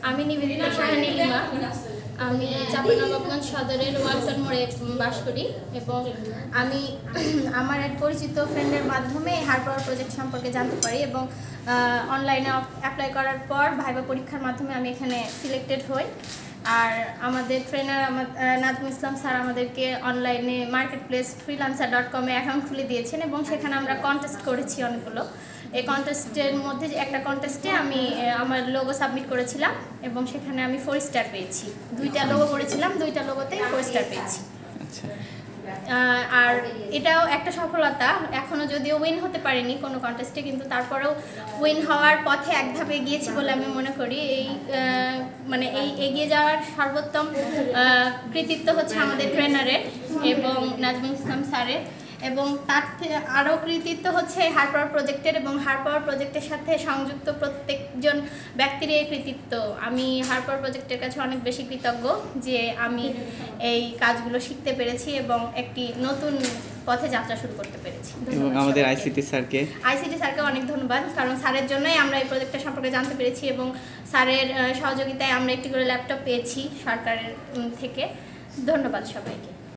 আমি নিবেদিতা সাহা নীলিমা। আমি চাঁপাইনবাবগঞ্জ সদরের ওয়ালটন মোড়ে বাস করি এবং আমি আমার এক পরিচিত ফ্রেন্ডের মাধ্যমে হার্ড পাওয়ার প্রজেক্ট সম্পর্কে জানতে পারি এবং অনলাইনে অ্যাপ্লাই করার পর ভাইবা পরীক্ষার মাধ্যমে আমি এখানে সিলেক্টেড হই। আর আমাদের ট্রেনার নাজমুল ইসলাম স্যার আমাদেরকে অনলাইনে মার্কেটপ্লেস freelancer.com-এ অ্যাকাউন্ট খুলে দিয়েছেন এবং সেখানে আমরা কন্টেস্ট করেছি অনেকগুলো। এই কন্টেস্টের মধ্যে একটা কন্টেস্টে আমি আমার লোগো সাবমিট করেছিলাম এবং সেখানে আমি 4 স্টার পেয়েছি। 2টা লোগো করেছিলাম, 2টা লোগোতে 4 স্টার পেয়েছি। আর এটাও একটা সফলতা। এখনও যদিও উইন হতে পারিনি কোনো কন্টেস্টে, কিন্তু তারপরেও উইন হওয়ার পথে এক ধাপে এগিয়েছি বলে আমি মনে করি। এই এগিয়ে যাওয়ার সর্বোত্তম কৃতিত্ব হচ্ছে আমাদের ট্রেনারের এবং নাজমুল ইসলাম স্যারের, এবং তার আরও কৃতিত্ব হচ্ছে হার্ড পাওয়ার প্রজেক্টের এবং হার্ড পাওয়ার প্রজেক্টের সাথে সংযুক্ত প্রত্যেকজন ব্যক্তির এই কৃতিত্ব। আমি হার্ড পাওয়ার প্রজেক্টের কাছে অনেক বেশি কৃতজ্ঞ যে আমি এই কাজগুলো শিখতে পেরেছি এবং একটি নতুন পথে যাত্রা শুরু করতে পেরেছি। এবং আমাদের আইসিটি স্যারকে অনেক ধন্যবাদ, কারণ স্যারের জন্যই আমরা এই প্রজেক্টটা সম্পর্কে জানতে পেরেছি এবং স্যারের সহযোগিতায় আমরা একটি করে ল্যাপটপ পেয়েছি সরকারের থেকে। ধন্যবাদ সবাইকে।